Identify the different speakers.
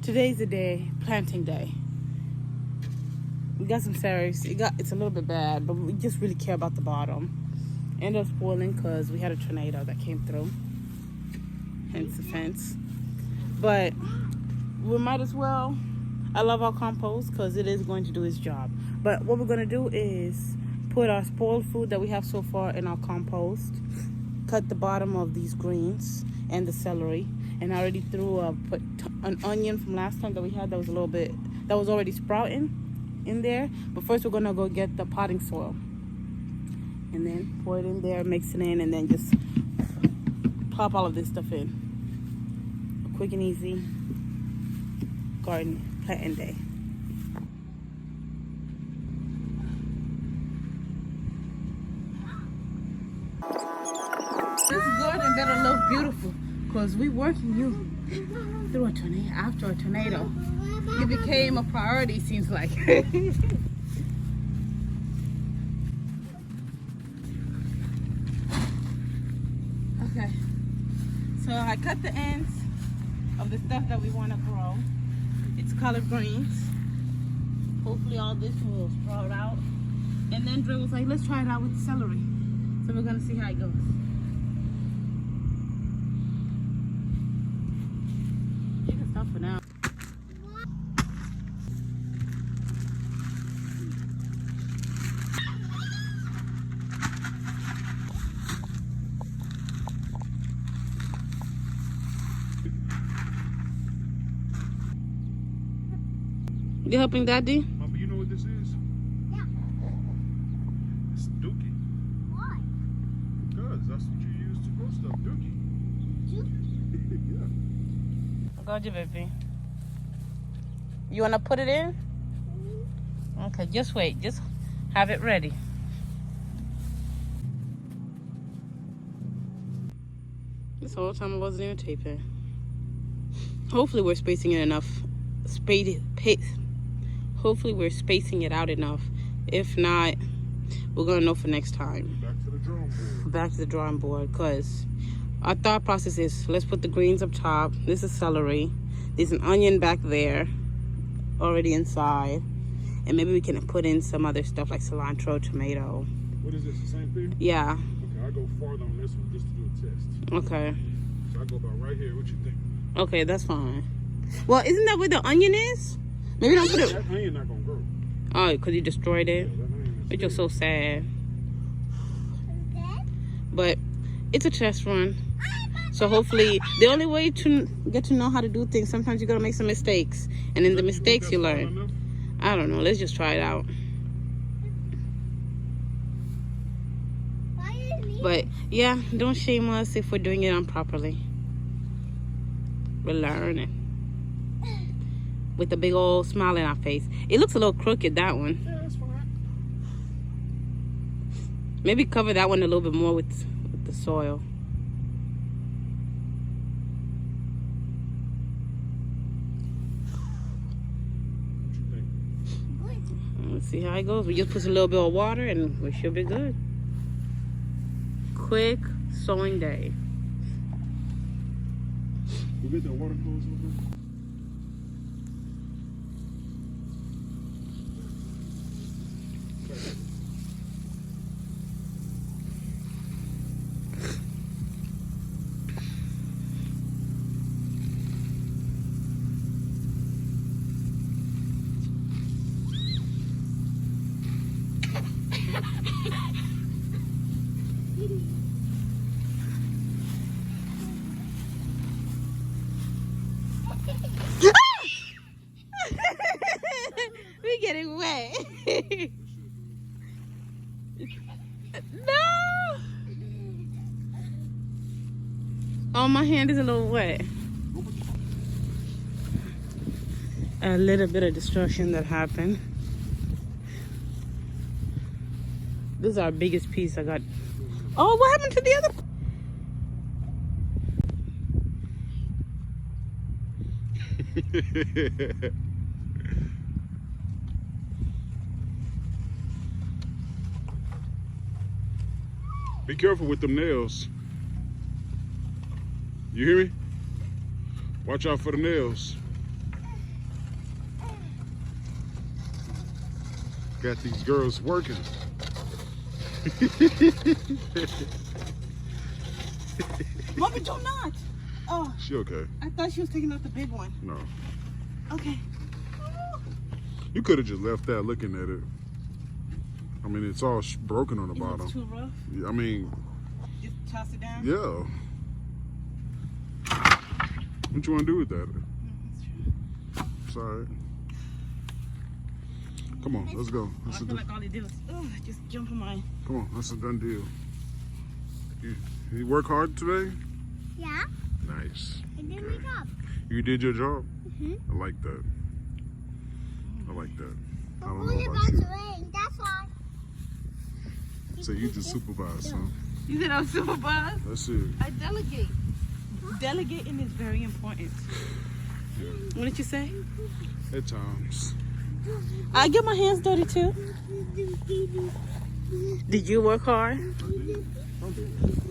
Speaker 1: Today's the day, planting day. We got some celeries. It's a little bit bad, but we just really care about the bottom. Ended up spoiling because we had a tornado that came through. Hence the fence. But we might as well. I love our compost because it is going to do its job. But what we're going to do is put our spoiled food that we have so far in our compost. Cut the bottom of these greens and the celery. And I already put an onion from last time that we had that was already sprouting in there. But first we're going to go get the potting soil. And then pour it in there, mix it in, and then just plop all of this stuff in. A quick and easy garden planting day. This garden better look beautiful, because we working you through a tornado, after a tornado. It became a priority, seems like. Okay, so I cut the ends of the stuff that we want to grow. It's collard greens. Hopefully all this will sprout out. And then Dre was like, let's try it out with celery. So we're gonna see how it goes. You can stop for now. You helping Daddy?
Speaker 2: Mama, you know what this is?
Speaker 3: Yeah.
Speaker 2: It's dookie.
Speaker 3: Why?
Speaker 2: Because that's what you use to grow stuff. Dookie. Yeah.
Speaker 1: Go, baby. You wanna put it in? Okay, just wait. Just have it ready. This whole time I wasn't even taping. Hopefully we're spacing it enough. Hopefully we're spacing it out enough. If not, we're gonna know for next time.
Speaker 2: Back to the drawing board.
Speaker 1: Back to the drawing board, because our thought process is, let's put the greens up top. This is celery. There's an onion back there already inside, and maybe we can put in some other stuff like cilantro, tomato.
Speaker 2: What is this, the same thing?
Speaker 1: Yeah.
Speaker 2: Okay, I go farther on this one just to do a test.
Speaker 1: Okay.
Speaker 2: So I go about right here. What you think?
Speaker 1: Okay, that's fine. Well, isn't that where the onion is? Maybe don't put it.
Speaker 2: That onion not gonna grow.
Speaker 1: Oh, because you destroyed it.
Speaker 2: Yeah, that onion is
Speaker 1: Which was so sad.
Speaker 3: Dad?
Speaker 1: But it's a test run. So hopefully, the only way to get to know how to do things, sometimes you gotta make some mistakes. And in the mistakes you learn. I don't know. Let's just try it out.
Speaker 3: Why is me?
Speaker 1: But yeah, don't shame us if we're doing it improperly. We're learning. With a big old smile in our face. It looks a little crooked, that one.
Speaker 2: Yeah, that's fine.
Speaker 1: Maybe cover that one a little bit more with the soil.
Speaker 2: What you think?
Speaker 1: Let's see how it goes. We just put a little bit of water and we should be good. Quick sowing day.
Speaker 2: We get that water closed over there?
Speaker 1: We're getting wet. No! Oh, my hand is a little wet. A little bit of destruction that happened. This is our biggest piece I got. Oh, what happened to the other?
Speaker 2: Be careful with them nails. You hear me? Watch out for the nails. Got these girls working.
Speaker 1: Mommy, do not. Oh,
Speaker 2: She okay?
Speaker 1: I thought she was taking out the big one.
Speaker 2: No.
Speaker 1: Okay.
Speaker 2: You could have just left that looking at it. I mean, it's all broken on the
Speaker 1: It
Speaker 2: bottom.
Speaker 1: looks too rough.
Speaker 2: I mean,
Speaker 1: Just toss it down.
Speaker 2: yeah. What you want to do with that?
Speaker 1: That's true.
Speaker 2: It's all right. Come on, let's go.
Speaker 1: I
Speaker 2: That's a
Speaker 1: feel like all they did was just jump on my.
Speaker 2: Come on, that's a done deal. You work hard today?
Speaker 3: Yeah,
Speaker 2: Nice.
Speaker 3: I did
Speaker 2: Okay.
Speaker 3: my job.
Speaker 2: You did your job?
Speaker 3: Mm-hmm.
Speaker 2: I like that. I like that. I
Speaker 3: But
Speaker 2: don't
Speaker 3: only
Speaker 2: know
Speaker 3: about
Speaker 2: about
Speaker 3: to
Speaker 2: you.
Speaker 3: rain, that's why.
Speaker 2: So you just supervise, huh?
Speaker 1: You said I'm supervised.
Speaker 2: That's it.
Speaker 1: I delegate. Delegating is very important.
Speaker 2: Yeah.
Speaker 1: What did you say?
Speaker 2: At times.
Speaker 1: I get my hands dirty too. Did you work hard?
Speaker 2: I did.